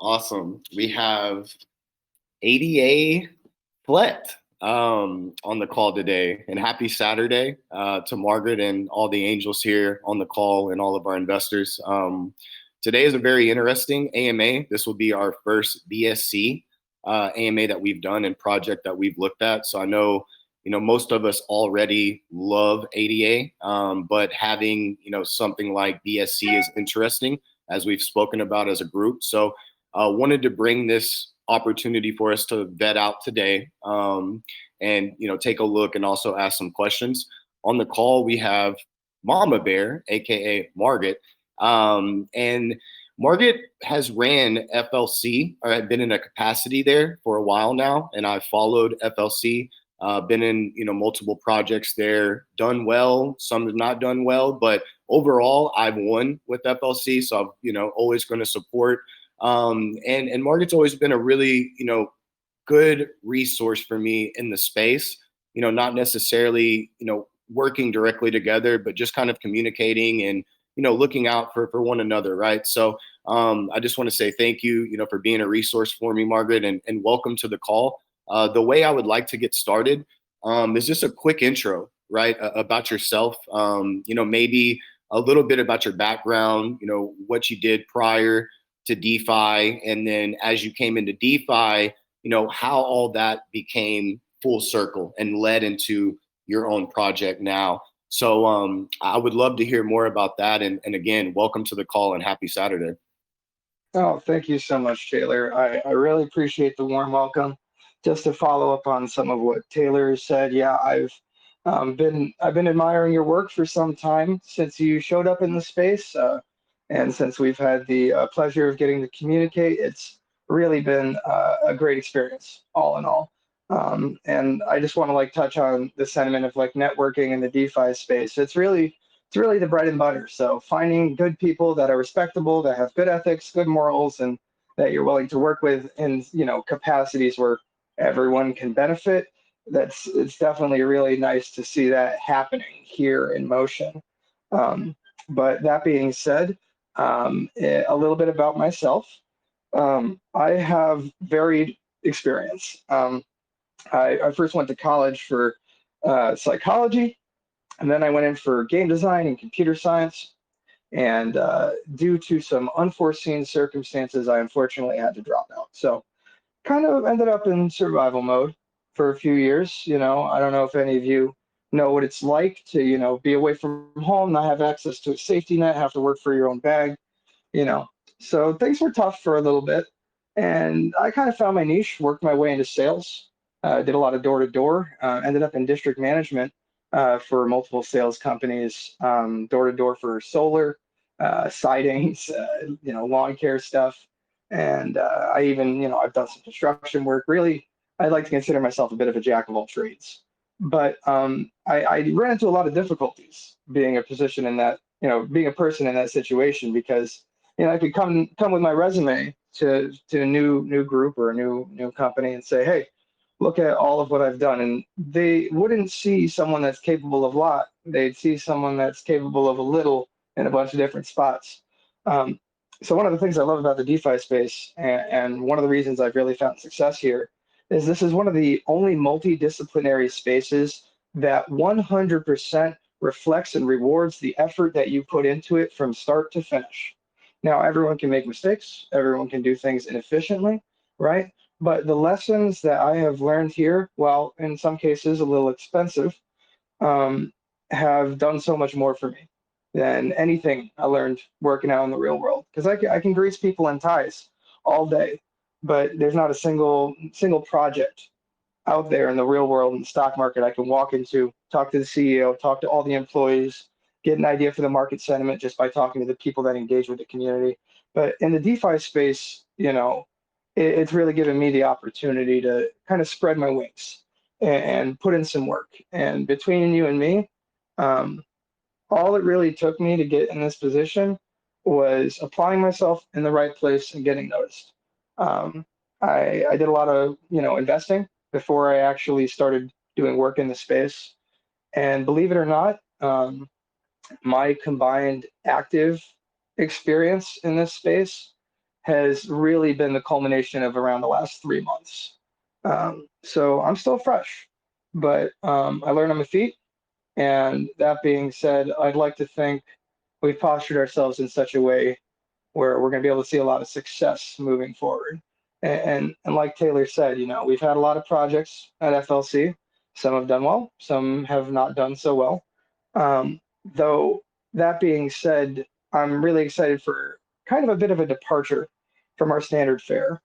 Awesome. We have ADAFlect on the call today. And happy Saturday to Margaret and all the angels here on the call and all of our investors. Today is a very interesting AMA. This will be our first BSC AMA that we've done and project that we've looked at. So I know, most of us already love ADA, but having, something like BSC is interesting as we've spoken about as a group. So wanted to bring this opportunity for us to vet out today, and take a look and also ask some questions. On the call we have Mama Bear, aka Margaret, and Margaret has ran FLC, or had been in a capacity there for a while now, and I've followed FLC. Been in multiple projects there, done well, some have not done well, but overall I've won with FLC, so I'm always going to support. And Margaret's always been a really good resource for me in the space. Not necessarily working directly together, but just kind of communicating and looking out for one another, right? So I just want to say thank you, for being a resource for me, Margaret, and welcome to the call. The way I would like to get started is just a quick intro, right, about yourself. Maybe a little bit about your background, what you did prior to DeFi, and then as you came into DeFi, how all that became full circle and led into your own project now. So I would love to hear more about that. And again, welcome to the call and happy Saturday. Oh, thank you so much, Taylor. I really appreciate the warm welcome. Just to follow up on some of what Taylor said, yeah, I've been admiring your work for some time since you showed up in the space, and since we've had the pleasure of getting to communicate. It's really been a great experience, all in all. And I just want to touch on the sentiment of networking in the DeFi space. It's really the bread and butter. So finding good people that are respectable, that have good ethics, good morals, and that you're willing to work with in capacities where everyone can benefit. It's definitely really nice to see that happening here in motion. But that being said, a little bit about myself. I have varied experience. I first went to college for psychology, and then I went in for game design and computer science. And due to some unforeseen circumstances, I unfortunately had to drop out. So kind of ended up in survival mode for a few years. I don't know if any of you know what it's like to, be away from home, not have access to a safety net, have to work for your own bag, you know. So things were tough for a little bit. And I kind of found my niche, worked my way into sales, did a lot of door to door, ended up in district management for multiple sales companies, door to door for solar, sidings, lawn care stuff. And I even, I've done some construction work. Really, I like to consider myself a bit of a jack of all trades. But I ran into a lot of difficulties being a position in that, being a person in that situation, because I could come with my resume to a new group or a new company and say, hey, look at all of what I've done, and they wouldn't see someone that's capable of a lot. They'd see someone that's capable of a little in a bunch of different spots. Um, so one of the things I love about the DeFi space, and one of the reasons I've really found success here, is this is one of the only multidisciplinary spaces that 100% reflects and rewards the effort that you put into it from start to finish. Now, everyone can make mistakes, everyone can do things inefficiently, right? But the lessons that I have learned here, while in some cases a little expensive, um, have done so much more for me than anything I learned working out in the real world. Because I can grease people in ties all day, but there's not a single project out there in the real world in the stock market I can walk into, talk to the CEO, talk to all the employees, get an idea for the market sentiment just by talking to the people that engage with the community. But in the DeFi space, it's really given me the opportunity to kind of spread my wings and put in some work. And between you and me, um, all it really took me to get in this position was applying myself in the right place and getting noticed. Um, I did a lot of investing before I actually started doing work in the space, and believe it or not, my combined active experience in this space has really been the culmination of around the last 3 months. So I'm still fresh, but I learned on my feet. And that being said, I'd like to think we've postured ourselves in such a way where we're going to be able to see a lot of success moving forward. And like Taylor said, we've had a lot of projects at FLC. Some have done well, some have not done so well. Though that being said, I'm really excited for kind of a bit of a departure from our standard fare.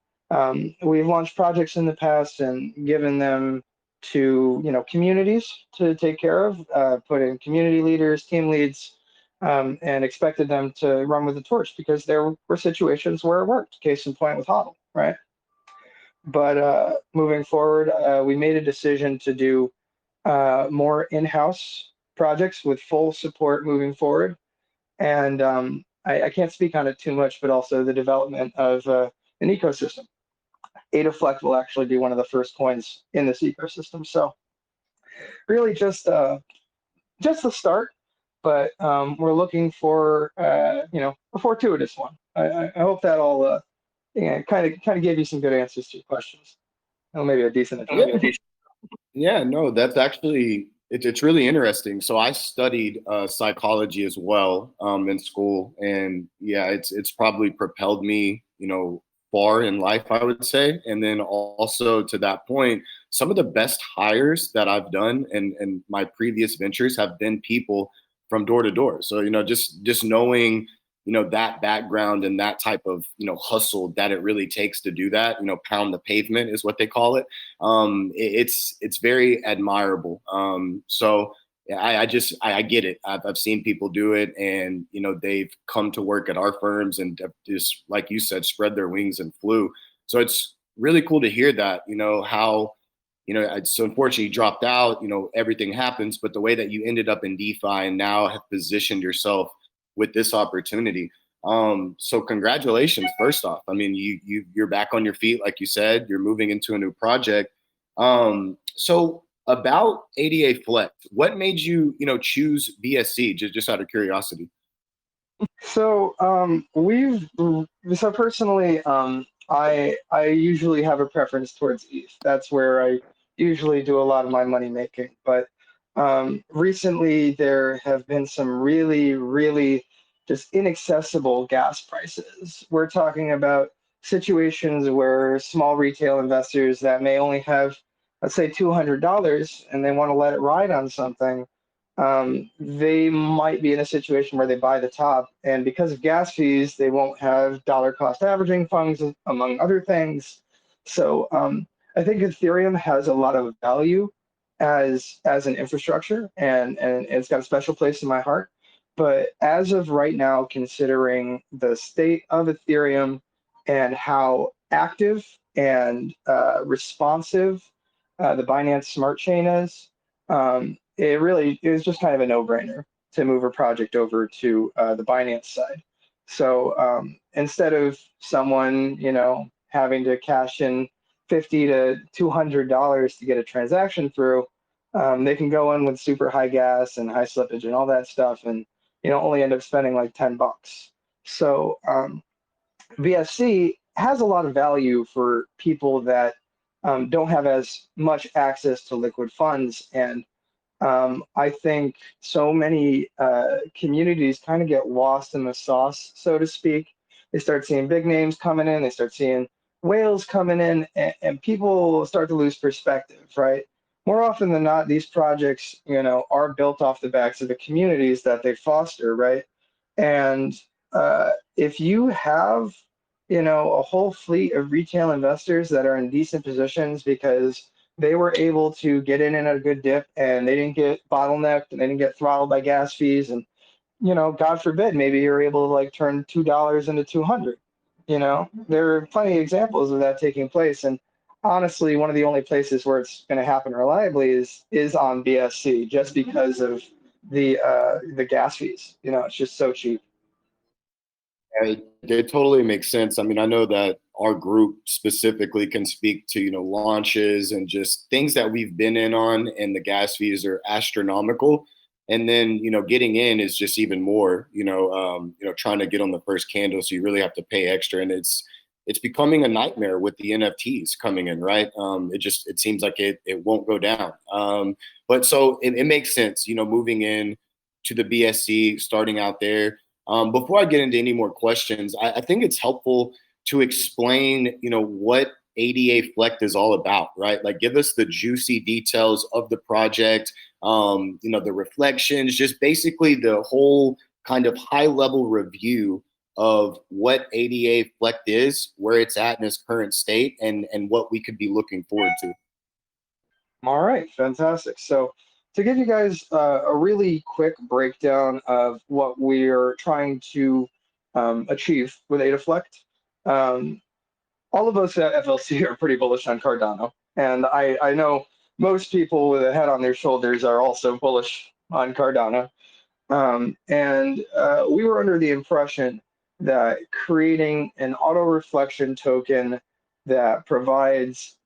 We've launched projects in the past and given them to communities to take care of, put in community leaders, team leads, and expected them to run with the torch because there were situations where it worked. Case in point with HODL, right? But moving forward, we made a decision to do more in-house projects with full support moving forward. And I can't speak on it too much, but also the development of an ecosystem. ADAFlect will actually be one of the first coins in this ecosystem. So really just the start, but we're looking for a fortuitous one. I hope that all kind of gave you some good answers to your questions. Well, maybe a decent introduction. Yeah, no, that's actually it's really interesting. So I studied psychology as well in school, and yeah, it's probably propelled me, far in life, I would say. And then also to that point, some of the best hires that I've done in my previous ventures have been people from door to door. So just knowing that background and that type of hustle that it really takes to do that, pound the pavement is what they call it. It's very admirable. So yeah, I get it. I've seen people do it, and they've come to work at our firms and just like you said, spread their wings and flew. So it's really cool to hear that. How it's unfortunately you dropped out. Everything happens, but the way that you ended up in DeFi and now have positioned yourself with this opportunity. So congratulations, first off. I mean, you're back on your feet, like you said. You're moving into a new project. So about ADAFlect, what made you choose BSC? Just out of curiosity. So so personally, I usually have a preference towards ETH. That's where I usually do a lot of my money making. But recently there have been some really, really just inaccessible gas prices. We're talking about situations where small retail investors that may only have, let's say, $200 and they want to let it ride on something, they might be in a situation where they buy the top, and because of gas fees, they won't have dollar cost averaging funds, among other things. So I think Ethereum has a lot of value as an infrastructure, and it's got a special place in my heart. But as of right now, considering the state of Ethereum and how active and responsive the Binance Smart Chain is, it was just kind of a no-brainer to move a project over to the Binance side. So instead of someone, having to cash in $50 to $200 to get a transaction through, they can go in with super high gas and high slippage and all that stuff, and only end up spending like $10. So VSC has a lot of value for people that don't have as much access to liquid funds. And I think so many communities kind of get lost in the sauce, so to speak. They start seeing big names coming in, they start seeing whales coming in, and people start to lose perspective, right? More often than not, these projects, are built off the backs of the communities that they foster, right? And if you have, a whole fleet of retail investors that are in decent positions because they were able to get in at a good dip and they didn't get bottlenecked and they didn't get throttled by gas fees, and God forbid, maybe you're able to like turn $2 into 200. There are plenty of examples of that taking place, and honestly, one of the only places where it's going to happen reliably is on BSC, just because of the gas fees. It's just so cheap. It totally makes sense. I mean, I know that our group specifically can speak to, launches and just things that we've been in on, and the gas fees are astronomical. And then, getting in is just even more, trying to get on the first candle. So you really have to pay extra. And it's becoming a nightmare with the NFTs coming in, right? It seems like it won't go down. But so it makes sense, moving in to the BSC, starting out there. Before I get into any more questions, I think it's helpful to explain, what ADAFlect is all about, right? Like, give us the juicy details of the project, the reflections, just basically the whole kind of high level review of what ADAFlect is, where it's at in its current state, and what we could be looking forward to. All right, fantastic. So to give you guys a really quick breakdown of what we're trying to achieve with ADAFlect, um, all of us at FLC are pretty bullish on Cardano. And I know most people with a head on their shoulders are also bullish on Cardano. And we were under the impression that creating an auto reflection token that provides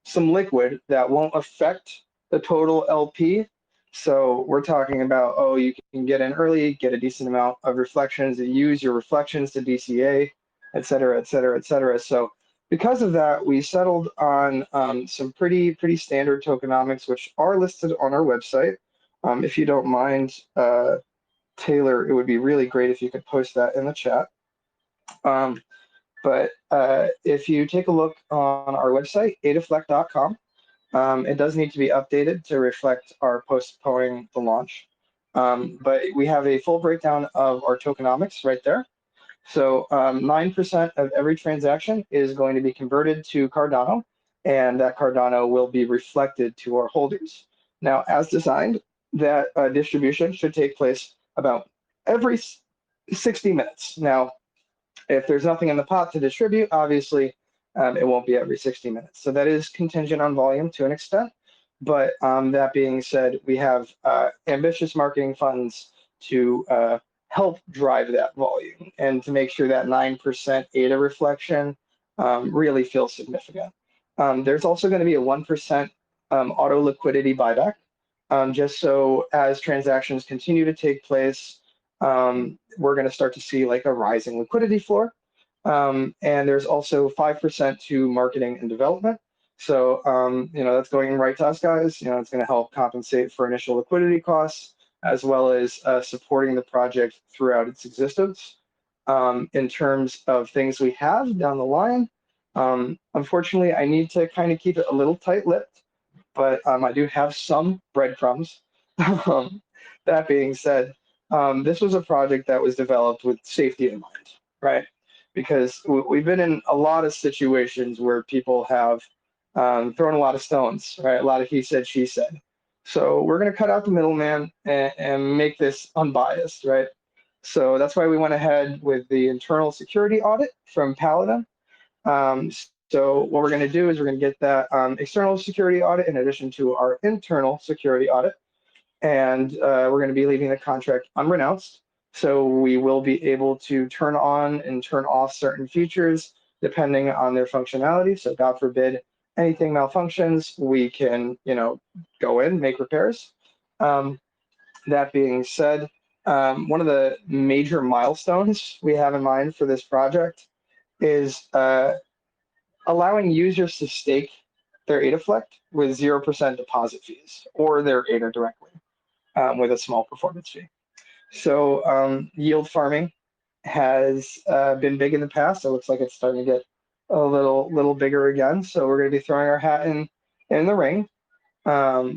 some liquid that won't affect the total LP. So we're talking about, oh, you can get in early, get a decent amount of reflections, and use your reflections to DCA, et cetera, et cetera, et cetera. So because of that, we settled on some pretty standard tokenomics, which are listed on our website. If you don't mind, Taylor, it would be really great if you could post that in the chat. But if you take a look on our website, adaflect.com, it does need to be updated to reflect our postponing the launch. But we have a full breakdown of our tokenomics right there. So 9% of every transaction is going to be converted to Cardano, and that Cardano will be reflected to our holders. Now, as designed, that distribution should take place about every 60 minutes. Now, if there's nothing in the pot to distribute, obviously it won't be every 60 minutes. So that is contingent on volume to an extent. But that being said, we have ambitious marketing funds to help drive that volume and to make sure that 9% ADA reflection really feels significant. There's also going to be a 1% auto liquidity buyback, just so as transactions continue to take place, we're going to start to see like a rising liquidity floor. And there's also 5% to marketing and development. So, that's going right to us guys. It's going to help compensate for initial liquidity costs, as well as supporting the project throughout its existence. In terms of things we have down the line, unfortunately, I need to kind of keep it a little tight-lipped, but I do have some breadcrumbs. Um, that being said, this was a project that was developed with safety in mind, right? Because we've been in a lot of situations where people have thrown a lot of stones, right? A lot of he said, she said. So we're going to cut out the middleman and make this unbiased, right? So that's why we went ahead with the internal security audit from Paladin. Um, so what we're going to do is we're going to get that external security audit in addition to our internal security audit. And we're going to be leaving the contract unrenounced. So we will be able to turn on and turn off certain features depending on their functionality. So God forbid anything malfunctions, we can, go in, make repairs. That being said, one of the major milestones we have in mind for this project is allowing users to stake their ADAFlect with 0% deposit fees or their ADA directly with a small performance fee. So yield farming has been big in the past. It looks like it's starting to get a little bigger again. So we're going to be throwing our hat in the ring.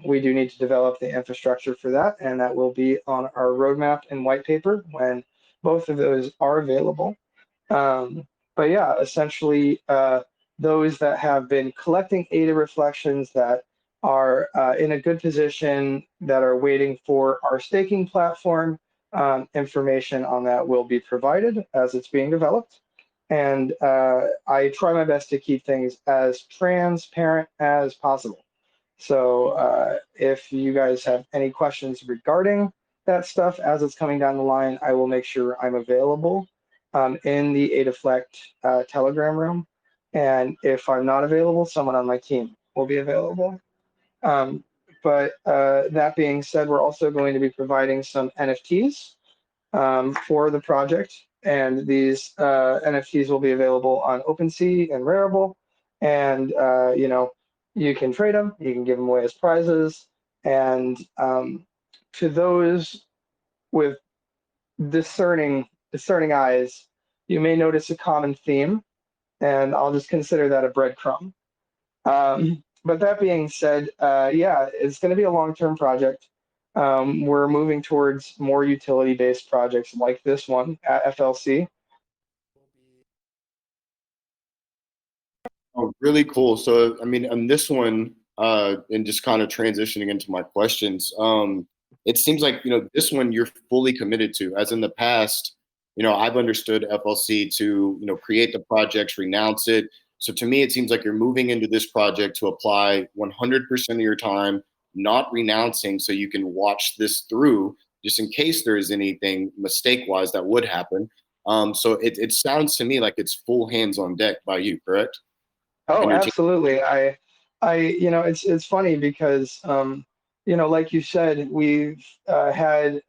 We do need to develop the infrastructure for that, and that will be on our roadmap and white paper when both of those are available. But yeah, essentially, those that have been collecting ADA reflections that are in a good position that are waiting for our staking platform, information on that will be provided as it's being developed. And I try my best to keep things as transparent as possible. So if you guys have any questions regarding that stuff as it's coming down the line, I will make sure I'm available in the ADAFlect Telegram room. And if I'm not available, someone on my team will be available. Um, but that being said, we're also going to be providing some NFTs for the project, and these NFTs will be available on OpenSea and Rarible, and you can trade them, you can give them away as prizes, and to those with discerning eyes, you may notice a common theme, and I'll just consider that a breadcrumb. But that being said, yeah, it's going to be a long-term project. We're moving towards more utility-based projects like this one at FLC. Oh, really cool. So, I mean, on this one, and just kind of transitioning into my questions, it seems like, this one you're fully committed to. As in the past, I've understood FLC to, create the projects, renounce it. So to me, it seems like you're moving into this project to apply 100% of your time, not renouncing, so you can watch this through, just in case there is anything mistake-wise that would happen. So it sounds to me like it's full hands on deck by you, correct? Oh, And your team. absolutely. It's funny because, like you said, we've had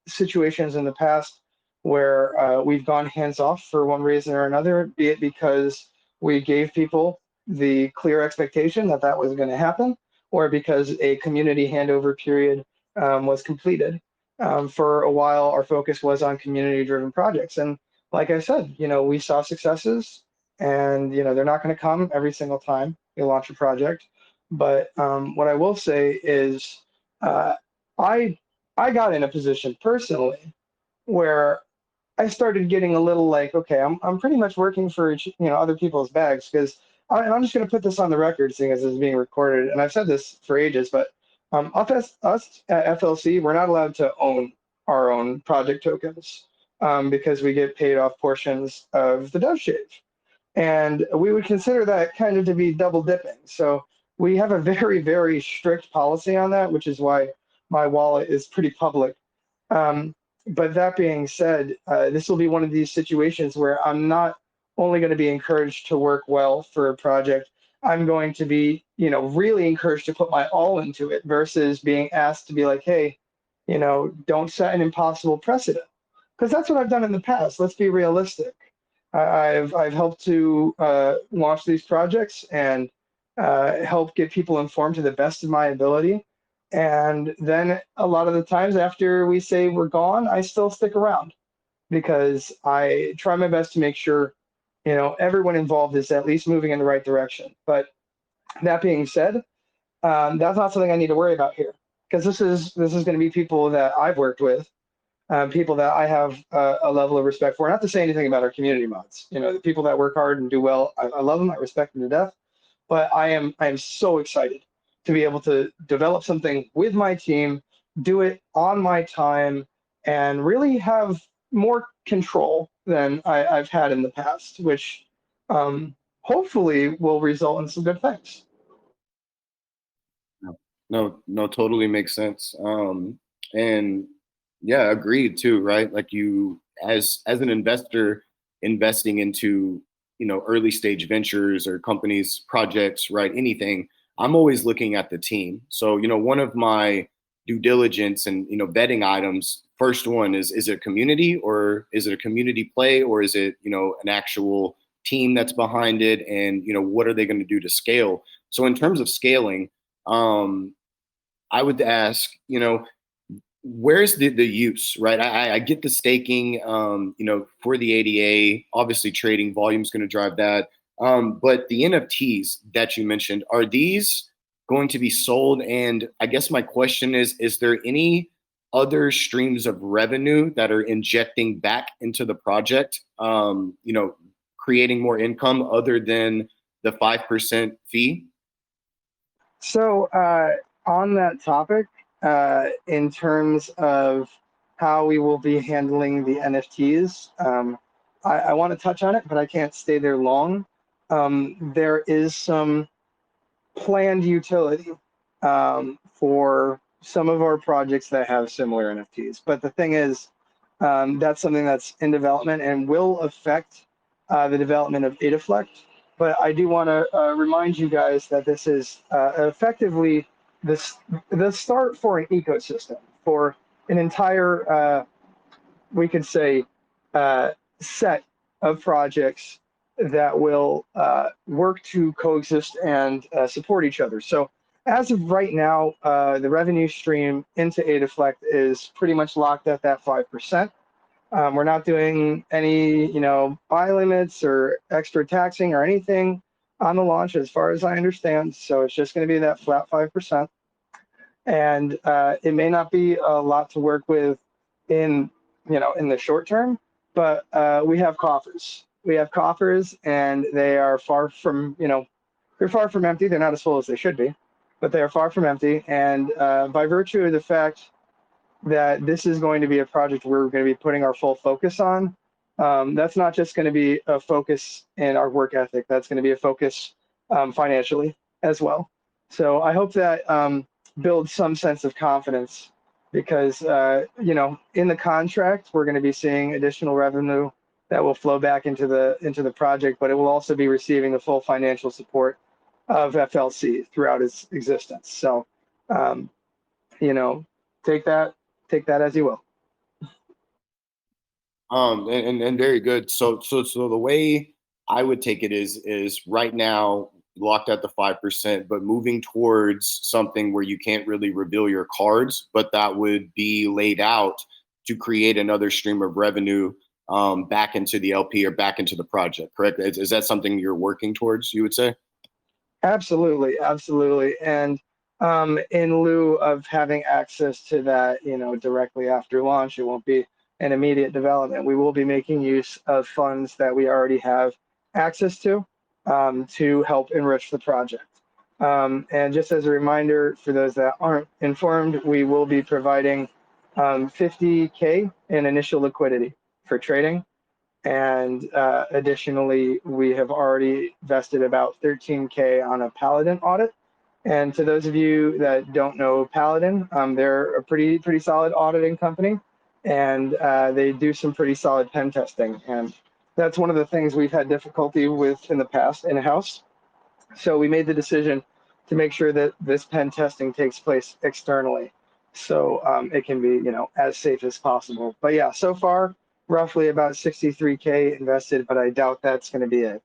situations in the past where we've gone hands off for one reason or another, be it because we gave people the clear expectation that that was going to happen, or because a community handover period was completed. For a while, our focus was on community-driven projects, and like I said, we saw successes, and they're not going to come every single time you launch a project. But what I will say is, uh, I I got in a position personally where I started getting a little like, okay, I'm pretty much working for other people's bags, because I'm just going to put this on the record, seeing as it's being recorded, and I've said this for ages, but us at FLC, we're not allowed to own our own project tokens, because we get paid off portions of the Dove Shave. And we would consider that kind of to be double dipping. So we have a very, very strict policy on that, which is why my wallet is pretty public. Um, but that being said, this will be one of these situations where I'm not only going to be encouraged to work well for a project, I'm going to be, really encouraged to put my all into it versus being asked to be like, hey, don't set an impossible precedent. Because that's what I've done in the past. Let's be realistic. I've helped to launch these projects and help get people informed to the best of my ability. And then a lot of the times after we say we're gone, I still stick around because I try my best to make sure, everyone involved is at least moving in the right direction. But that being said, that's not something I need to worry about here, because this is going to be people that I've worked with, people that I have a level of respect for. Not to say anything about our community mods. The people that work hard and do well, I love them. I respect them to death. But I am so excited to be able to develop something with my team, do it on my time, and really have more control than I've had in the past, which hopefully will result in some good things. No, no, no, totally makes sense. And yeah, agreed too, right? Like you, as an investor investing into, early stage ventures or companies, projects, right? Anything, I'm always looking at the team. So, one of my due diligence and, vetting items, first one is it a community, or is it a community play, or is it, an actual team that's behind it? And, what are they going to do to scale? So in terms of scaling, um, I would ask, where's the use, right? I get the staking, for the ADA, obviously trading volume is going to drive that. But the NFTs that you mentioned, are these going to be sold? And I guess my question is there any other streams of revenue that are injecting back into the project, creating more income other than the 5% fee? So, on that topic, in terms of how we will be handling the NFTs, I want to touch on it, but I can't stay there long. There is some planned utility for some of our projects that have similar NFTs. But the thing is, that's something that's in development and will affect the development of ADAFlect. But I do want to remind you guys that this is effectively this the start for an ecosystem, for an entire we could say set of projects that will work to coexist and support each other. So as of right now, the revenue stream into ADAFlect is pretty much locked at that 5%. We're not doing any, buy limits or extra taxing or anything on the launch, as far as I understand. So it's just going to be that flat 5%. And it may not be a lot to work with in, in the short term, but we have coffers. We have coffers, and they are far from, they're far from empty. They're not as full as they should be, but they are far from empty. And by virtue of the fact that this is going to be a project we're going to be putting our full focus on. That's not just going to be a focus in our work ethic. That's going to be a focus financially as well. So I hope that builds some sense of confidence because, in the contract, we're going to be seeing additional revenue that will flow back into the project, but it will also be receiving the full financial support of FLC throughout its existence. So, you know, take that as you will. And very good. So the way I would take it is right now locked at the 5%, but moving towards something where you can't really reveal your cards, but that would be laid out to create another stream of revenue back into the LP or back into the project. Correct? Is that something you're working towards? You would say? Absolutely, absolutely. And in lieu of having access to that, directly after launch, it won't be an immediate development. We will be making use of funds that we already have access to help enrich the project. And just as a reminder for those that aren't informed, we will be providing 50K in initial liquidity for trading. And additionally, we have already vested about 13K on a Paladin audit. And to those of you that don't know Paladin, they're a pretty solid auditing company, and they do some pretty solid pen testing. And that's one of the things we've had difficulty with in the past in-house. So we made the decision to make sure that this pen testing takes place externally, so it can be, as safe as possible. But yeah, so far, roughly about 63K invested, but I doubt that's going to be it.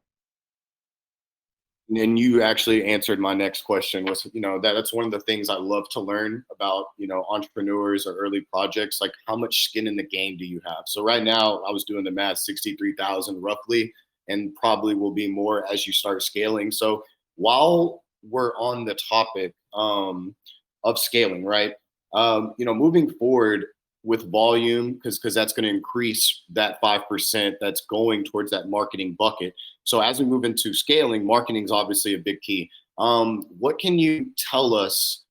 And you actually answered my next question was, that's one of the things I love to learn about, entrepreneurs or early projects, like how much skin in the game do you have? So right now I was doing the math, 63,000 roughly, and probably will be more as you start scaling. So while we're on the topic of scaling, right? Moving forward with volume, because that's going to increase that 5% that's going towards that marketing bucket. So as we move into scaling, marketing is obviously a big key. What can you tell us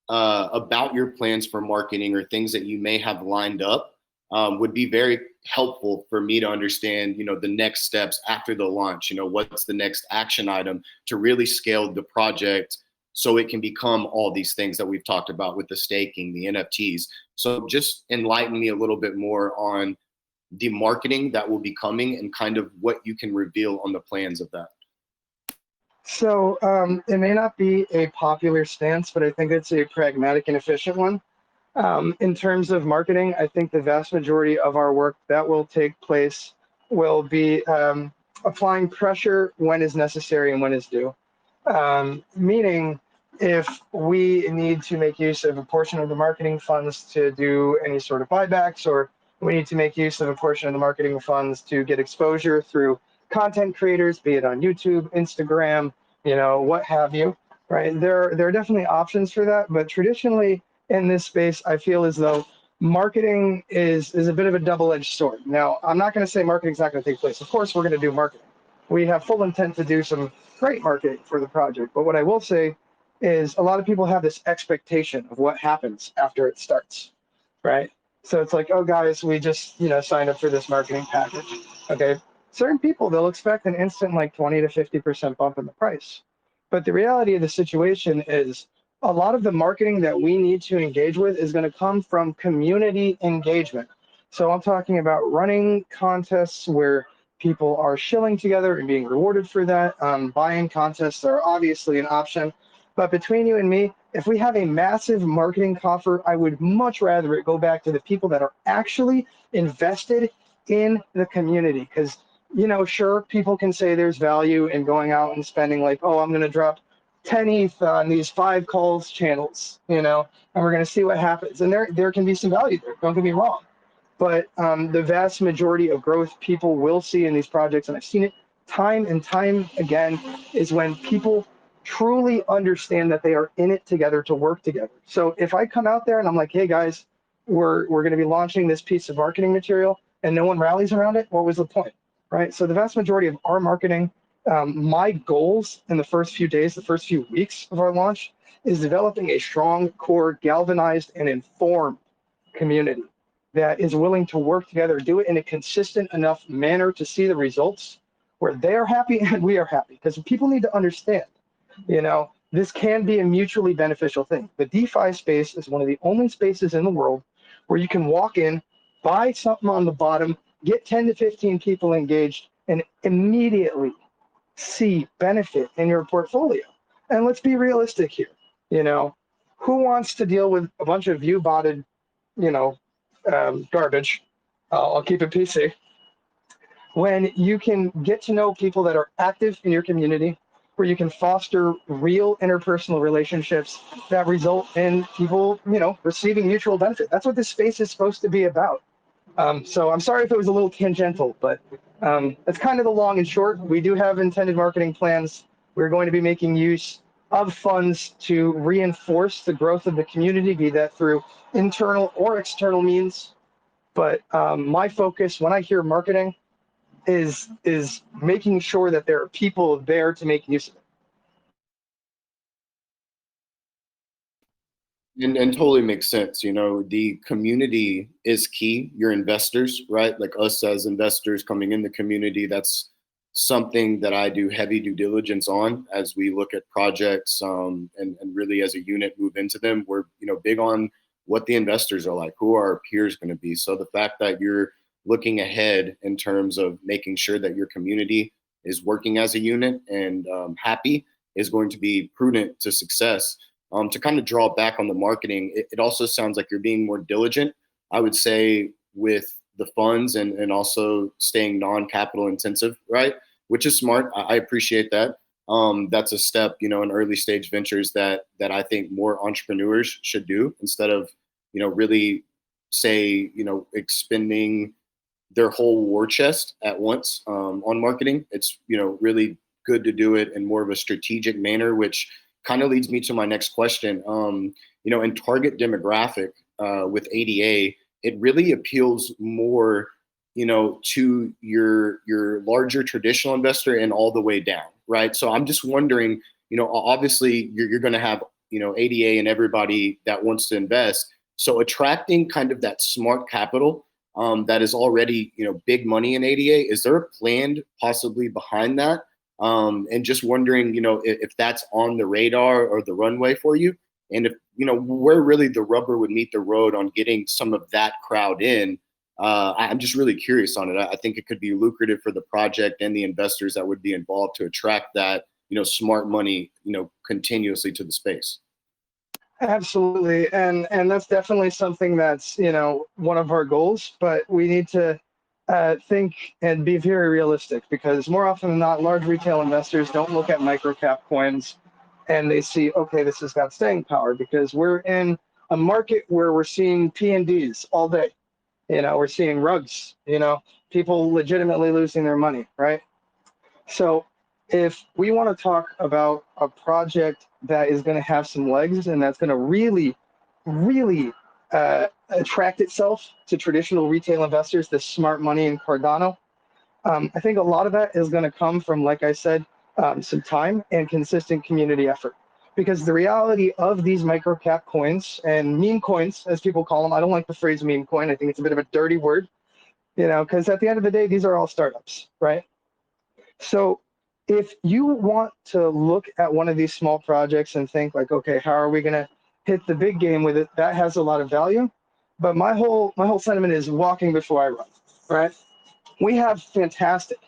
about your plans for marketing or things that you may have lined up? Would be very helpful for me to understand, the next steps after the launch. What's the next action item to really scale the project so it can become all these things that we've talked about with the staking, the NFTs. So just enlighten me a little bit more on the marketing that will be coming and kind of what you can reveal on the plans of that. So it may not be a popular stance, but I think it's a pragmatic and efficient one. In terms of marketing, I think the vast majority of our work that will take place will be applying pressure when is necessary and when is due. Meaning, if we need to make use of a portion of the marketing funds to do any sort of buybacks, or we need to make use of a portion of the marketing funds to get exposure through content creators, be it on YouTube, Instagram, what have you, right? There are definitely options for that, but traditionally in this space, I feel as though marketing is a bit of a double-edged sword. Now, I'm not going to say marketing's not going to take place. Of course, we're going to do marketing. We have full intent to do some great marketing for the project. But what I will say is a lot of people have this expectation of what happens after it starts, right? So it's like, oh, guys, we just, signed up for this marketing package. Okay. Certain people, they'll expect an instant 20 to 50% bump in the price. But the reality of the situation is a lot of the marketing that we need to engage with is going to come from community engagement. So I'm talking about running contests where people are shilling together and being rewarded for that. Buying contests are obviously an option. But between you and me, if we have a massive marketing coffer, I would much rather it go back to the people that are actually invested in the community. Because, sure, people can say there's value in going out and spending like, oh, I'm going to drop 10 ETH on these 5 calls channels, and we're going to see what happens. And there can be some value there. Don't get me wrong. But the vast majority of growth people will see in these projects, and I've seen it time and time again, is when people truly understand that they are in it together to work together. So if I come out there and I'm like, hey guys, we're going to be launching this piece of marketing material, and no one rallies around it, what was the point, right? So the vast majority of our marketing, my goals in the first few days, the first few weeks of our launch, is developing a strong, core, galvanized, and informed community that is willing to work together, do it in a consistent enough manner to see the results where they're happy and we are happy. Because people need to understand, this can be a mutually beneficial thing. The DeFi space is one of the only spaces in the world where you can walk in, buy something on the bottom, get 10 to 15 people engaged, and immediately see benefit in your portfolio. And let's be realistic here. Who wants to deal with a bunch of view botted, you know, garbage? I'll keep it PC. When you can get to know people that are active in your community, where you can foster real interpersonal relationships that result in people, receiving mutual benefit. That's what this space is supposed to be about. So I'm sorry if it was a little tangential, but that's kind of the long and short. We do have intended marketing plans. We're going to be making use of funds to reinforce the growth of the community, be that through internal or external means. But my focus when I hear marketing is making sure that there are people there to make use of it. And totally makes sense. The community is key. Your investors, right? Like us as investors coming in the community, that's something that I do heavy due diligence on as we look at projects, and really as a unit move into them. We're, big on what the investors are like, who are our peers going to be. So the fact that you're looking ahead in terms of making sure that your community is working as a unit and happy is going to be prudent to success. To kind of draw back on the marketing, it also sounds like you're being more diligent, I would say, with the funds and also staying non-capital intensive, right? Which is smart. I appreciate that. That's a step, in early stage ventures that I think more entrepreneurs should do instead of, really say, expending their whole war chest at once on marketing. It's, really good to do it in more of a strategic manner, which kind of leads me to my next question. In target demographic with ADA, it really appeals more, to your larger traditional investor and all the way down, right? So I'm just wondering, obviously you're going to have, ADA and everybody that wants to invest. So attracting kind of that smart capital that is already, big money in ADA, is there a plan possibly behind that? And just wondering, if that's on the radar or the runway for you, and if where really the rubber would meet the road on getting some of that crowd in. I'm just really curious on it. I think it could be lucrative for the project and the investors that would be involved to attract that smart money continuously to the space. Absolutely, and that's definitely something that's one of our goals. But we need to think and be very realistic, because more often than not, large retail investors don't look at microcap coins and they see, okay, this has got staying power, because we're in a market where we're seeing P&Ds all day. We're seeing rugs. People legitimately losing their money, right? So if we want to talk about a project that is going to have some legs and that's going to really, really attract itself to traditional retail investors, the smart money in Cardano, I think a lot of that is going to come from, like I said, some time and consistent community effort. Because the reality of these microcap coins and meme coins, as people call them, I don't like the phrase meme coin. I think it's a bit of a dirty word, because at the end of the day, these are all startups, right? So if you want to look at one of these small projects and think like, okay, how are we going to hit the big game with it? That has a lot of value. But my whole sentiment is walking before I run, right? We have fantastic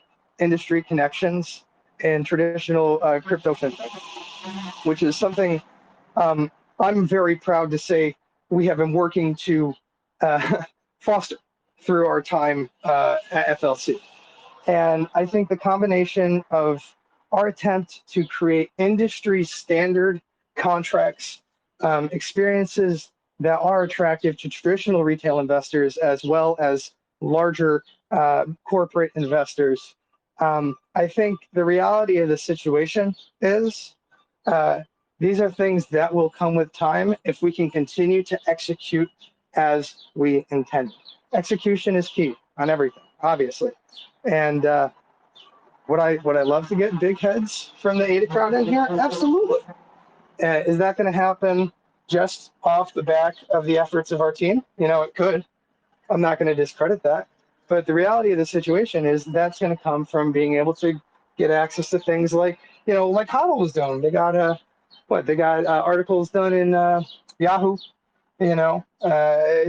industry connections in traditional crypto fintech, which is something I'm very proud to say we have been working to foster through our time at FLC. And I think the combination of our attempt to create industry standard contracts, experiences that are attractive to traditional retail investors as well as larger corporate investors. I think the reality of the situation is uh, these are things that will come with time if we can continue to execute as we intend. Execution is key on everything, obviously. And would I love to get big heads from the ADA crowd in here? Absolutely. Is that going to happen just off the back of the efforts of our team? It could. I'm not going to discredit that. But the reality of the situation is that's going to come from being able to get access to things like, like Huddle was doing. They got they got articles done in Yahoo,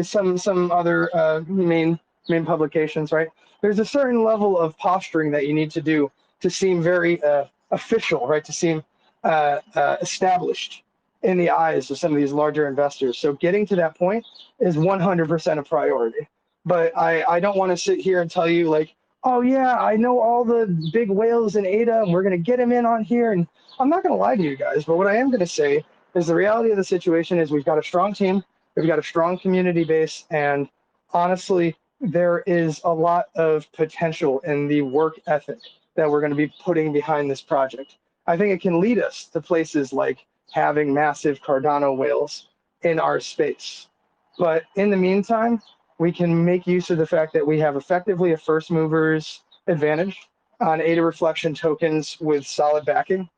some other main publications, right? There's a certain level of posturing that you need to do to seem very official, right? To seem established in the eyes of some of these larger investors. So getting to that point is 100% a priority. But I don't want to sit here and tell you like, oh yeah, I know all the big whales in ADA and we're going to get them in on here. And I'm not going to lie to you guys, but what I am going to say is the reality of the situation is we've got a strong team, we've got a strong community base, and honestly, there is a lot of potential in the work ethic that we're going to be putting behind this project. I think it can lead us to places like having massive Cardano whales in our space. But in the meantime, we can make use of the fact that we have effectively a first movers advantage on ADA reflection tokens with solid backing.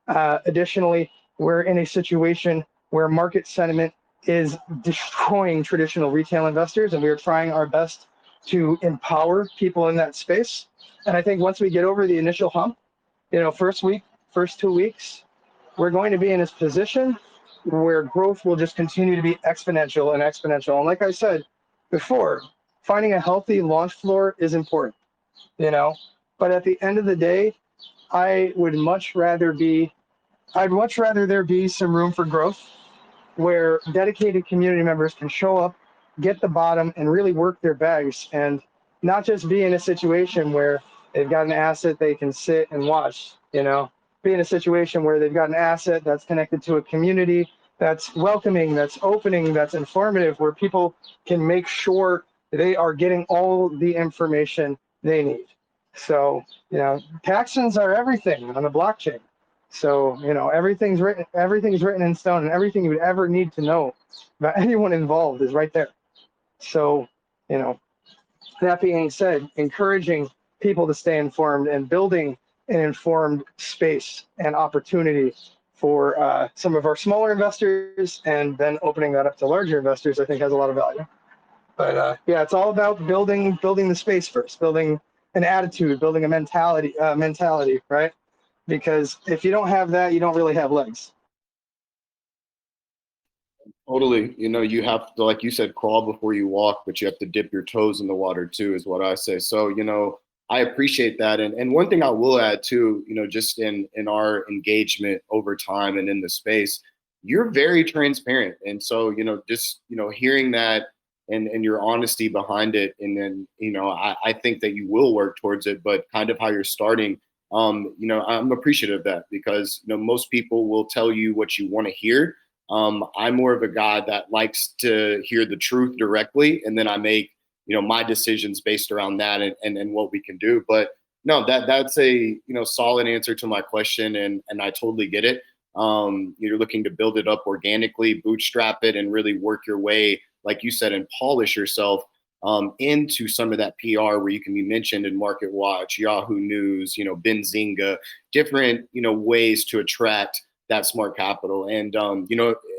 Additionally, we're in a situation where market sentiment is destroying traditional retail investors, and we are trying our best to empower people in that space. And I think once we get over the initial hump, first week, first 2 weeks, we're going to be in this position where growth will just continue to be exponential and exponential. And like I said before, finding a healthy launch floor is important, but at the end of the day, I'd much rather there be some room for growth where dedicated community members can show up, get the bottom, and really work their bags, and not just be in a situation where they've got an asset they can sit and watch, be in a situation where they've got an asset that's connected to a community that's welcoming, that's opening, that's informative, where people can make sure they are getting all the information they need. So, taxons are everything on the blockchain. So, everything's written in stone, and everything you would ever need to know about anyone involved is right there. So, that being said, encouraging people to stay informed and building an informed space and opportunity for some of our smaller investors, and then opening that up to larger investors, I think has a lot of value. But yeah, it's all about building the space first, building an attitude, building a mentality, right? Because if you don't have that, you don't really have legs. Totally. You have to, like you said, crawl before you walk, but you have to dip your toes in the water too, is what I say. So, I appreciate that. And one thing I will add too, just in our engagement over time and in the space, you're very transparent. And so, just, hearing that and your honesty behind it. And then, I think that you will work towards it, but kind of how you're starting, I'm appreciative of that because, most people will tell you what you want to hear. I'm more of a guy that likes to hear the truth directly, and then I make my decisions based around that and what we can do. But no, that's a solid answer to my question, and I totally get it. You're looking to build it up organically, bootstrap it, and really work your way, like you said, and polish yourself into some of that PR where you can be mentioned in Market Watch, Yahoo News, Benzinga, different ways to attract that smart capital. And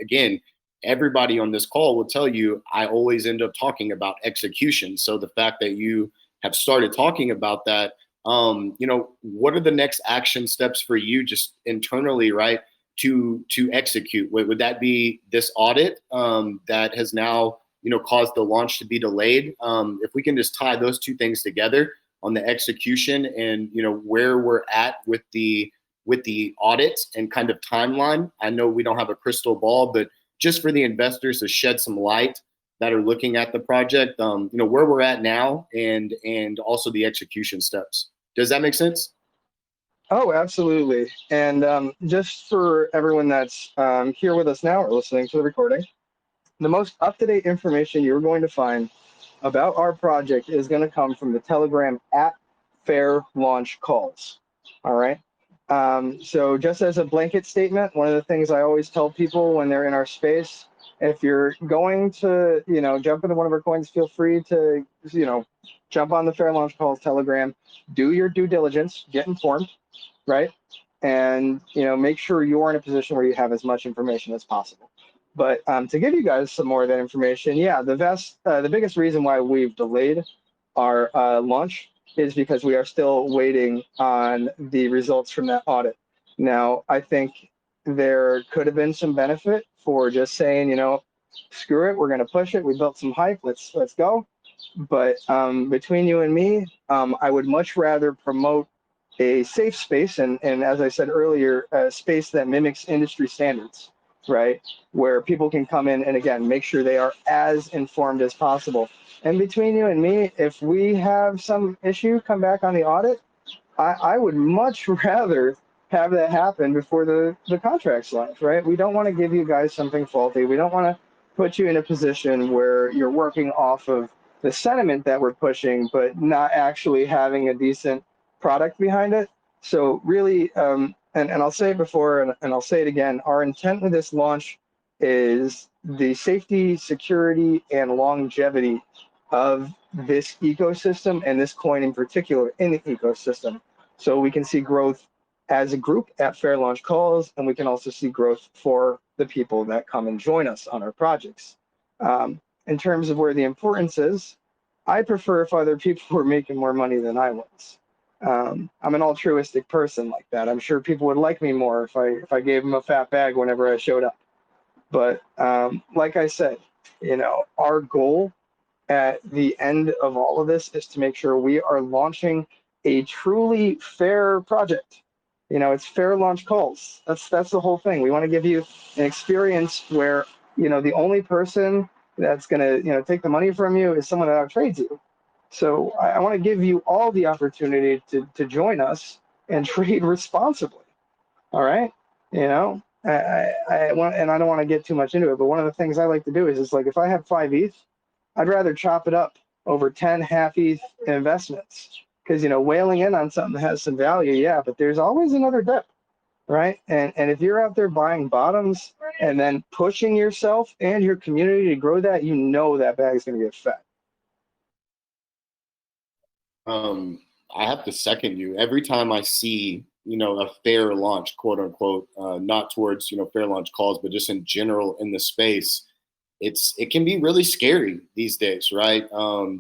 again, everybody on this call will tell you I always end up talking about execution. So the fact that you have started talking about that, what are the next action steps for you just internally, right? To execute? Would that be this audit that has now caused the launch to be delayed? If we can just tie those two things together on the execution and where we're at with the audit and kind of timeline. I know we don't have a crystal ball, but just for the investors to shed some light that are looking at the project, where we're at now, and also the execution steps. Does that make sense? Oh, absolutely. And just for everyone that's here with us now or listening to the recording, the most up-to-date information you're going to find about our project is going to come from the Telegram at Fair Launch Calls. All right. So just as a blanket statement, one of the things I always tell people when they're in our space, if you're going to, jump into one of our coins, feel free to, jump on the Fair Launch Calls Telegram, do your due diligence, get informed, right? And make sure you're in a position where you have as much information as possible. But to give you guys some more of that information, yeah, the biggest reason why we've delayed our launch is because we are still waiting on the results from that audit. Now, I think there could have been some benefit for just saying, screw it, we're going to push it. We built some hype. Let's go. But between you and me, I would much rather promote a safe space, and as I said earlier, a space that mimics industry standards, right? Where people can come in and again make sure they are as informed as possible. And between you and me, if we have some issue come back on the audit, I would much rather have that happen before the contract's live, right? We don't want to give you guys something faulty. We don't want to put you in a position where you're working off of the sentiment that we're pushing, but not actually having a decent product behind it. So really, and I'll say it before and I'll say it again, our intent with this launch is the safety, security, and longevity of this ecosystem and this coin in particular in the ecosystem. So we can see growth as a group at Fair Launch Calls, and we can also see growth for the people that come and join us on our projects. In terms of where the importance is, I prefer if other people were making more money than I was. I'm an altruistic person like that. I'm sure people would like me more if I gave them a fat bag whenever I showed up. But like I said, our goal at the end of all of this is to make sure we are launching a truly fair project. It's fair launch calls. That's the whole thing. We want to give you an experience where, the only person that's going to, take the money from you is someone that outtrades you. So I want to give you all the opportunity to join us and trade responsibly. All right. I want, and I don't want to get too much into it, but one of the things I like to do is like if I have 5 ETH, I'd rather chop it up over 10 half ETH investments because whaling in on something that has some value, yeah, but there's always another dip, right? And if you're out there buying bottoms and then pushing yourself and your community to grow that, that bag is going to get fat. I have to second you. Every time I see, a fair launch, quote unquote, not towards, fair launch calls, but just in general in the space, it can be really scary these days, right?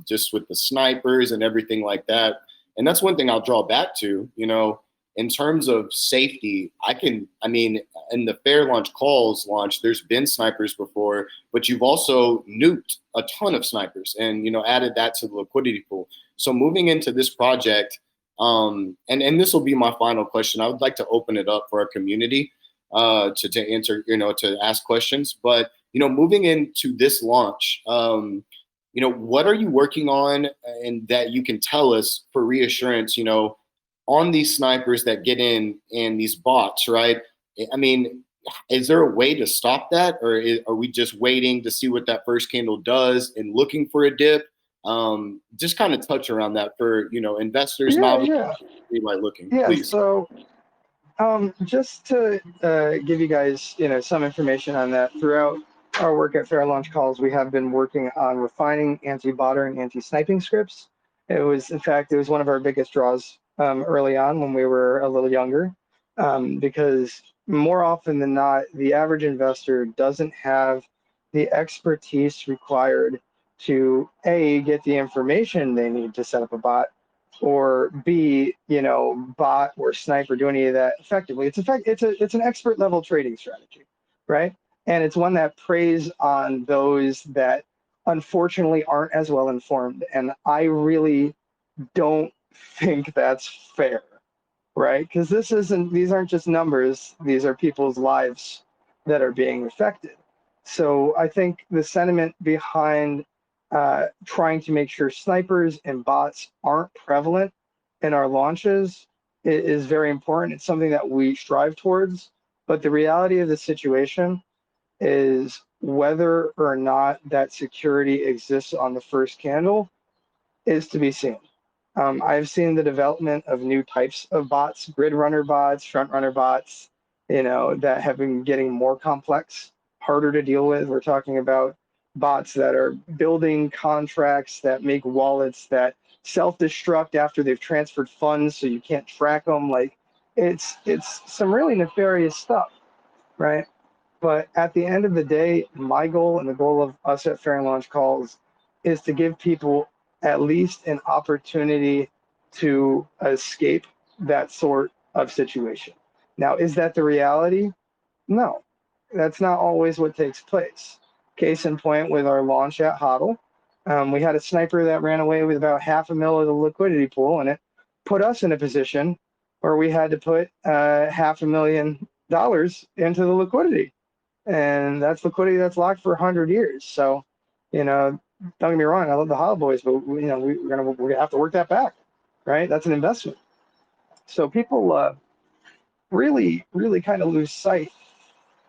Just with the snipers and everything like that. And that's one thing I'll draw back to, in terms of safety. In the fair launch calls launch, there's been snipers before, but you've also nuked a ton of snipers and, added that to the liquidity pool. So moving into this project, and this will be my final question. I would like to open it up for our community to answer, to ask questions. But moving into this launch, what are you working on, and that you can tell us for reassurance, on these snipers that get in and these bots, right? I mean, is there a way to stop that, or are we just waiting to see what that first candle does and looking for a dip? Just kind of touch around that for investors, Yeah, novices, yeah, like looking, yeah. please. So just to give you guys, some information on that, throughout our work at Fair Launch Calls, we have been working on refining anti-botter and anti-sniping scripts. In fact, it was one of our biggest draws early on when we were a little younger, because more often than not, the average investor doesn't have the expertise required to A, get the information they need to set up a bot, or B, bot or snipe or do any of that effectively. It's an expert level trading strategy, right? And it's one that preys on those that unfortunately aren't as well informed. And I really don't think that's fair, right? Because these aren't just numbers, these are people's lives that are being affected. So I think the sentiment behind trying to make sure snipers and bots aren't prevalent in our launches is very important. It's something that we strive towards. But the reality of the situation is whether or not that security exists on the first candle is to be seen. I've seen the development of new types of bots, grid runner bots, front runner bots, that have been getting more complex, harder to deal with. We're talking about bots that are building contracts that make wallets that self-destruct after they've transferred funds, so you can't track them. Like it's some really nefarious stuff, right? But at the end of the day, my goal and the goal of us at Fair and Launch Calls is to give people at least an opportunity to escape that sort of situation. Now, is that the reality? No, that's not always what takes place. Case in point with our launch at HODL, we had a sniper that ran away with about half a mil of the liquidity pool, and it put us in a position where we had to put $500,000 into the liquidity, and that's liquidity that's locked for 100 years. So, don't get me wrong, I love the Hollow Boys, but we're gonna have to work that back, right? That's an investment. So people really kind of lose sight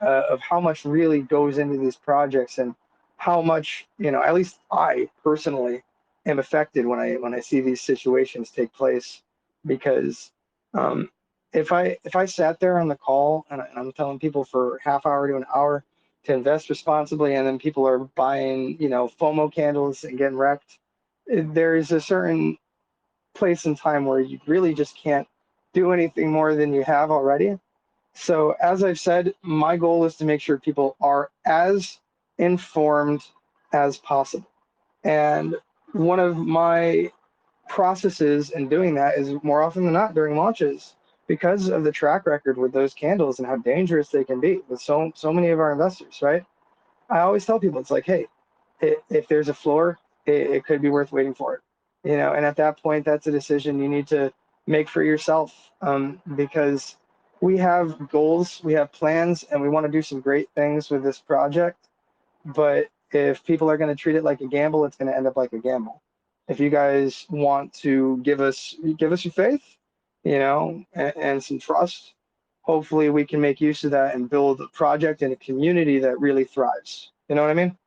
of how much really goes into these projects and how much, at least I personally am affected when I see these situations take place, because um, if I sat there on the call and I'm telling people for half hour to an hour to invest responsibly, and then people are buying, FOMO candles and getting wrecked, there is a certain place and time where you really just can't do anything more than you have already. So, as I've said, my goal is to make sure people are as informed as possible. And one of my processes in doing that is more often than not during launches, because of the track record with those candles and how dangerous they can be with so many of our investors, right? I always tell people, it's like, hey, if there's a floor, it could be worth waiting for it, and at that point, that's a decision you need to make for yourself, because we have goals, we have plans, and we want to do some great things with this project. But if people are going to treat it like a gamble, it's going to end up like a gamble. If you guys want to give us your faith, and some trust, hopefully we can make use of that and build a project and a community that really thrives. You know what I mean?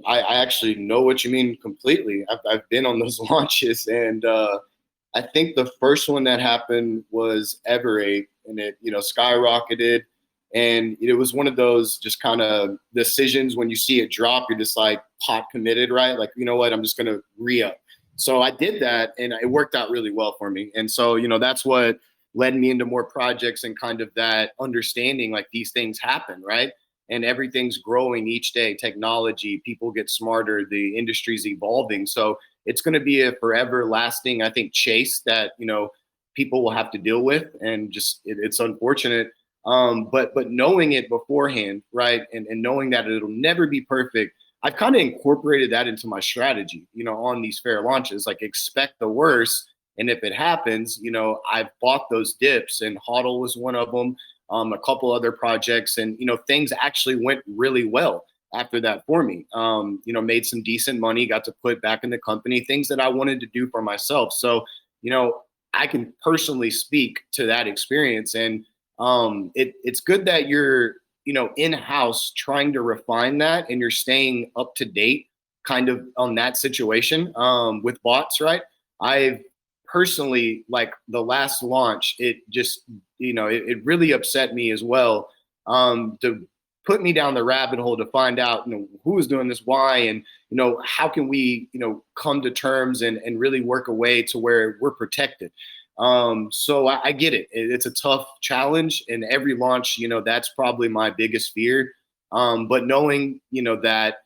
I actually know what you mean completely. I've been on those launches, and I think the first one that happened was Everate, and it skyrocketed, and it was one of those just kind of decisions when you see it drop, you're just like pot committed, right? Like, you know what, I'm just gonna re-up. So I did that, and it worked out really well for me. And so that's what led me into more projects and kind of that understanding, like these things happen, right? And everything's growing each day. Technology, people get smarter, the industry's evolving. So it's going to be a forever lasting, I think, chase that people will have to deal with, and just it's unfortunate. But knowing it beforehand, right, and knowing that it'll never be perfect, I've kind of incorporated that into my strategy. On these fair launches, like expect the worst, and if it happens, I've bought those dips, and HODL was one of them. A couple other projects, and things actually went really well after that for me. Made some decent money, got to put back in the company, things that I wanted to do for myself. So, I can personally speak to that experience, and it's good that you're, in house trying to refine that, and you're staying up to date, kind of on that situation with bots, right? I've personally, like the last launch, it just it really upset me as well, to put me down the rabbit hole to find out who is doing this, why, and how can we come to terms and really work a way to where we're protected. So I get it. It's a tough challenge, and every launch, that's probably my biggest fear. But knowing that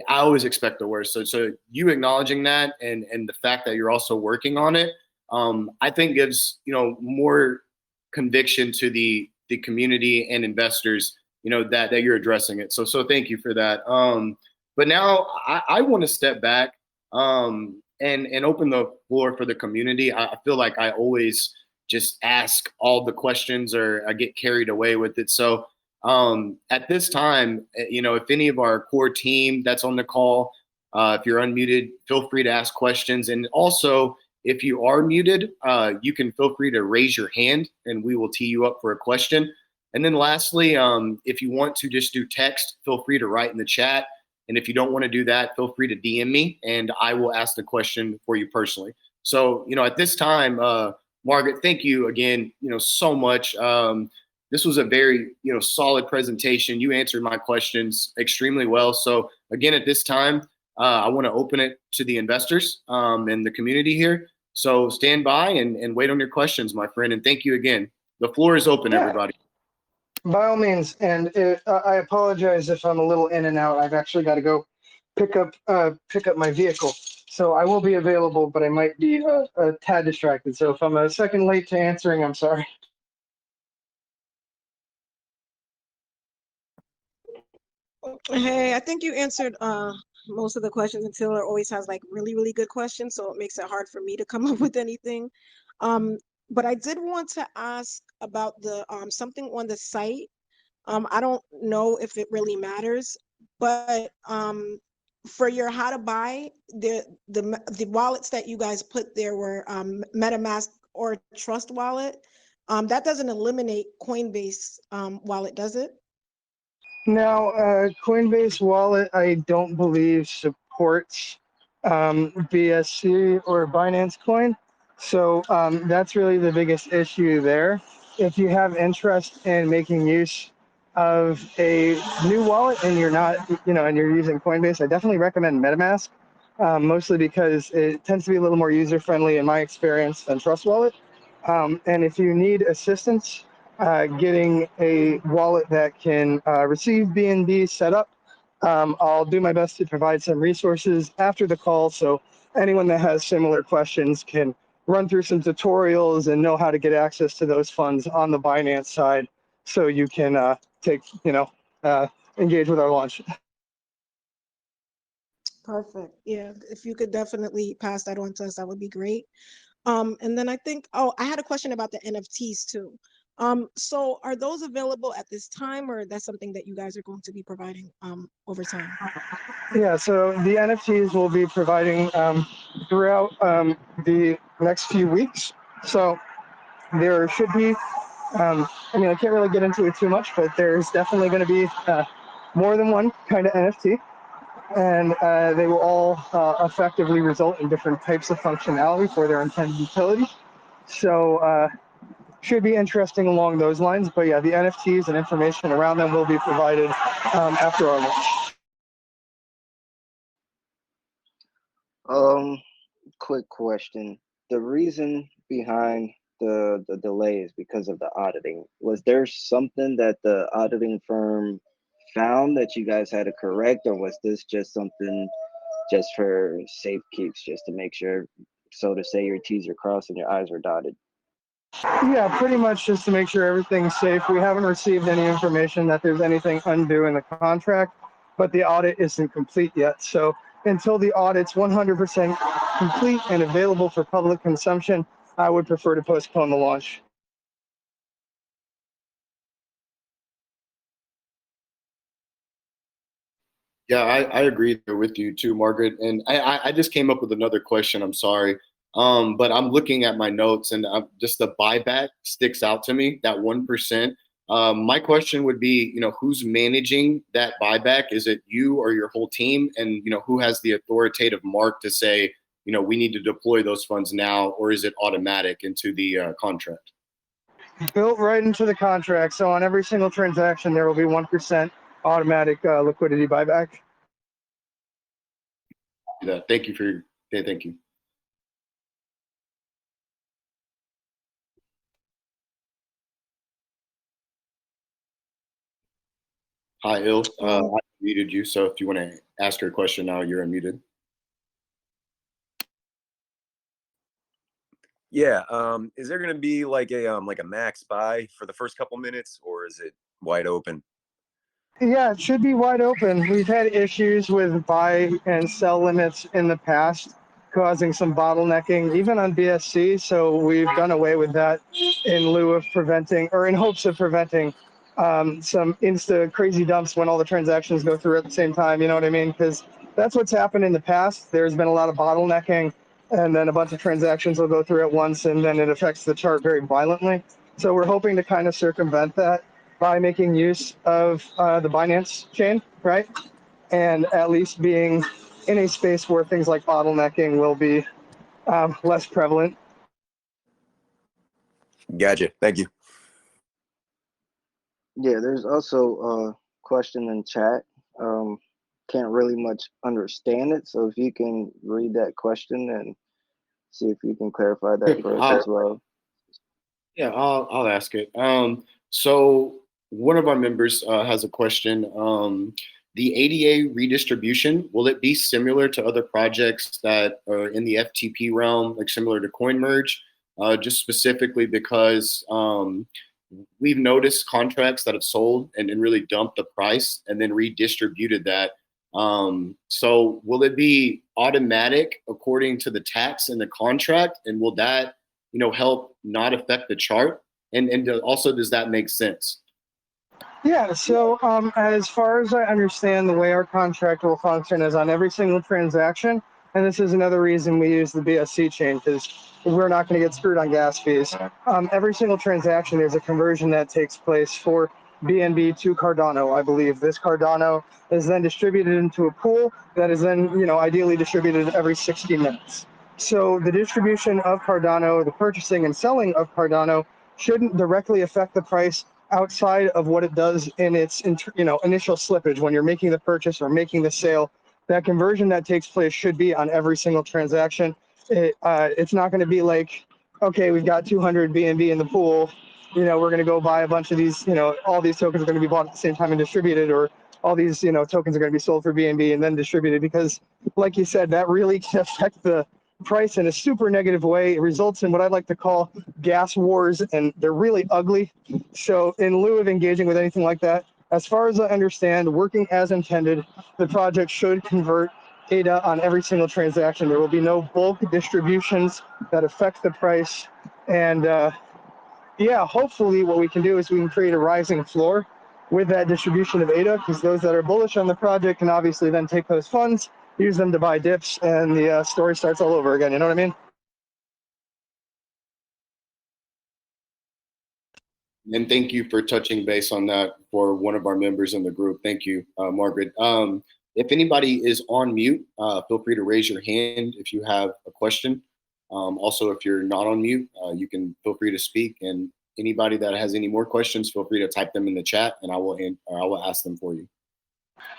I always expect the worst. So you acknowledging that, and the fact that you're also working on it, I think gives more conviction to the community and investors, that you're addressing it. So thank you for that. But now I want to step back, and open the floor for the community. I feel like I always just ask all the questions, or I get carried away with it. So At this time, if any of our core team that's on the call, if you're unmuted, feel free to ask questions. And also, if you are muted, you can feel free to raise your hand and we will tee you up for a question. And then lastly, if you want to just do text, feel free to write in the chat. And if you don't want to do that, feel free to DM me and I will ask the question for you personally. So, at this time, Margaret, thank you again, so much. This was a very, solid presentation. You answered my questions extremely well. So again, at this time, I want to open it to the investors and the community here. So stand by and wait on your questions, my friend. And thank you again. The floor is open, everybody. By all means, and I apologize if I'm a little in and out. I've actually got to go pick up my vehicle, so I will be available, but I might be a tad distracted. So if I'm a second late to answering, I'm sorry. Hey, I think you answered most of the questions, and Taylor always has like really, really good questions, so it makes it hard for me to come up with anything. But I did want to ask about the something on the site. I don't know if it really matters, but for your how to buy, the wallets that you guys put there were MetaMask or Trust Wallet. That doesn't eliminate Coinbase wallet, does it? Now, Coinbase Wallet, I don't believe supports BSC or Binance Coin. So that's really the biggest issue there. If you have interest in making use of a new wallet and you're not, and you're using Coinbase, I definitely recommend MetaMask, mostly because it tends to be a little more user-friendly in my experience than Trust Wallet. And if you need assistance getting a wallet that can receive BNB set up, I'll do my best to provide some resources after the call so anyone that has similar questions can run through some tutorials and know how to get access to those funds on the Binance side so you can engage with our launch. Perfect. Yeah, if you could definitely pass that on to us, that would be great. And then I think, oh, I had a question about the NFTs too. So are those available at this time, or that's something that you guys are going to be providing over time? Yeah, so the NFTs will be providing throughout the next few weeks. So there should be, I can't really get into it too much, but there's definitely going to be more than one kind of NFT. And they will all effectively result in different types of functionality for their intended utility. So should be interesting along those lines. But yeah, the NFTs and information around them will be provided after our launch. Quick question. The reason behind the delay is because of the auditing. Was there something that the auditing firm found that you guys had to correct, or was this just something just for safe keeps, just to make sure, so to say, your T's are crossed and your I's are dotted? Yeah, pretty much just to make sure everything's safe. We haven't received any information that there's anything undue in the contract, but the audit isn't complete yet. So until the audit's 100% complete and available for public consumption, I would prefer to postpone the launch. Yeah, I agree there with you too, Margaret. And I just came up with another question. I'm sorry. But I'm looking at my notes and just the buyback sticks out to me, that 1%. My question would be, who's managing that buyback? Is it you or your whole team? And, who has the authoritative mark to say, we need to deploy those funds now, or is it automatic into the contract? Built right into the contract. So on every single transaction, there will be 1% automatic liquidity buyback. Yeah, thank you for your, thank you. Hi, Il. I muted you, so if you want to ask your question now, you're unmuted. Yeah. Is there going to be like a max buy for the first couple minutes, or is it wide open? Yeah, it should be wide open. We've had issues with buy and sell limits in the past, causing some bottlenecking, even on BSC. So we've done away with that in lieu of preventing, or in hopes of preventing some insta crazy dumps when all the transactions go through at the same time. You know what I mean? Because that's what's happened in the past. There's been a lot of bottlenecking, and then a bunch of transactions will go through at once, and then it affects the chart very violently. So we're hoping to kind of circumvent that by making use of the Binance chain, right? And at least being in a space where things like bottlenecking will be less prevalent. Gotcha. Thank you. Yeah, there's also a question in chat. Can't really much understand it, so if you can read that question and see if you can clarify that for us as well. Yeah, I'll ask it. So one of our members has a question. The ADA redistribution, will it be similar to other projects that are in the FTP realm, like similar to CoinMerge? Just specifically because we've noticed contracts that have sold and really dumped the price and then redistributed that. So will it be automatic according to the tax in the contract, and will that help not affect the chart? And also, does that make sense? Yeah, so as far as I understand, the way our contract will function is on every single transaction, and this is another reason we use the BSC chain, because we're not going to get screwed on gas fees. Every single transaction, there's a conversion that takes place for BNB to Cardano, I believe. This Cardano is then distributed into a pool that is then, ideally distributed every 60 minutes. So the distribution of Cardano, the purchasing and selling of Cardano shouldn't directly affect the price outside of what it does in its initial slippage when you're making the purchase or making the sale. That conversion that takes place should be on every single transaction. It's not going to be like, okay, we've got 200 BNB in the pool, we're going to go buy a bunch of these, all these tokens are going to be bought at the same time and distributed, or all these tokens are going to be sold for BNB and then distributed, because like you said, that really can affect the price in a super negative way. It results in what I like to call gas wars, and they're really ugly. So in lieu of engaging with anything like that, as far as I understand, working as intended, the project should convert ADA on every single transaction. There will be no bulk distributions that affect the price. And yeah, hopefully what we can do is we can create a rising floor with that distribution of ADA, because those that are bullish on the project can obviously then take those funds, use them to buy dips, and the story starts all over again. You know what I mean? And thank you for touching base on that for one of our members in the group. Thank you, Margaret. If anybody is on mute, feel free to raise your hand if you have a question. Also, if you're not on mute, you can feel free to speak. And anybody that has any more questions, feel free to type them in the chat, and I will ask them for you.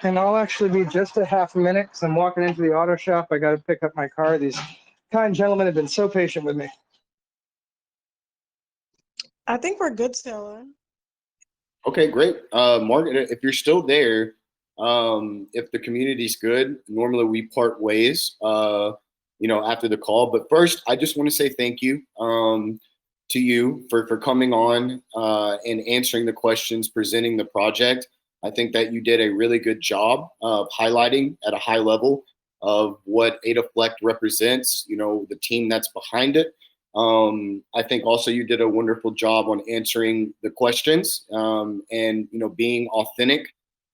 And I'll actually be just a half a minute because I'm walking into the auto shop. I got to pick up my car. These kind gentlemen have been so patient with me. I think we're good, Taylor. Okay, great. Margaret, if you're still there, if the community's good, normally we part ways, after the call. But first, I just want to say thank you to you for coming on and answering the questions, presenting the project. I think that you did a really good job of highlighting at a high level of what ADAFlect represents, the team that's behind it. I think also you did a wonderful job on answering the questions and being authentic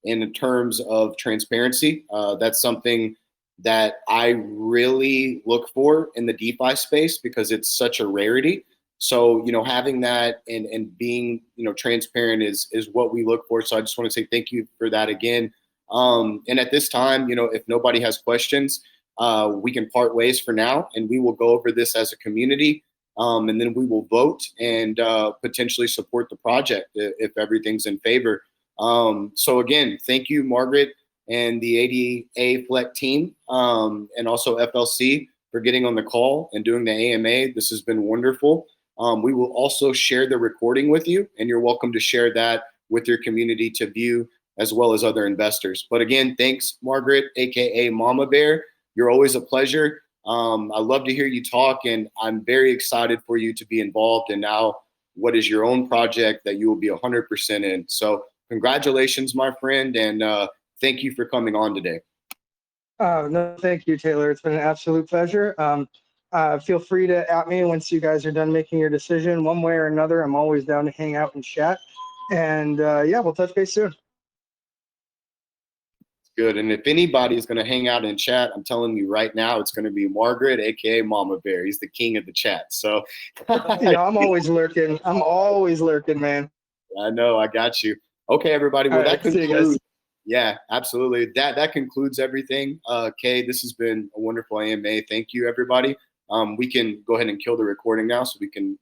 in terms of transparency. That's something that I really look for in the DeFi space because it's such a rarity. So having that and being transparent is what we look for. So I just want to say thank you for that again. And at this time, if nobody has questions, we can part ways for now, and we will go over this as a community. And then we will vote and potentially support the project if everything's in favor. So again, thank you, Margaret, and the ADAFlect team, and also FLC for getting on the call and doing the AMA. This has been wonderful. We will also share the recording with you, and you're welcome to share that with your community to view, as well as other investors. But again, thanks, Margaret, AKA Mama Bear. You're always a pleasure. I love to hear you talk, and I'm very excited for you to be involved in now what is your own project that you will be 100% in. So congratulations, my friend, and thank you for coming on today. No, thank you, Taylor. It's been an absolute pleasure. Feel free to at me once you guys are done making your decision one way or another. I'm always down to hang out and chat. And yeah, we'll touch base soon. Good. And if anybody is going to hang out in chat, I'm telling you right now, it's going to be Margaret, aka Mama Bear. He's the king of the chat. So I'm always lurking. I'm always lurking, man. I know, I got you. Okay, everybody. Well, All that right, see you guys. concludes. Yeah, absolutely. That concludes everything. Kay, this has been a wonderful AMA. Thank you, everybody. We can go ahead and kill the recording now so we can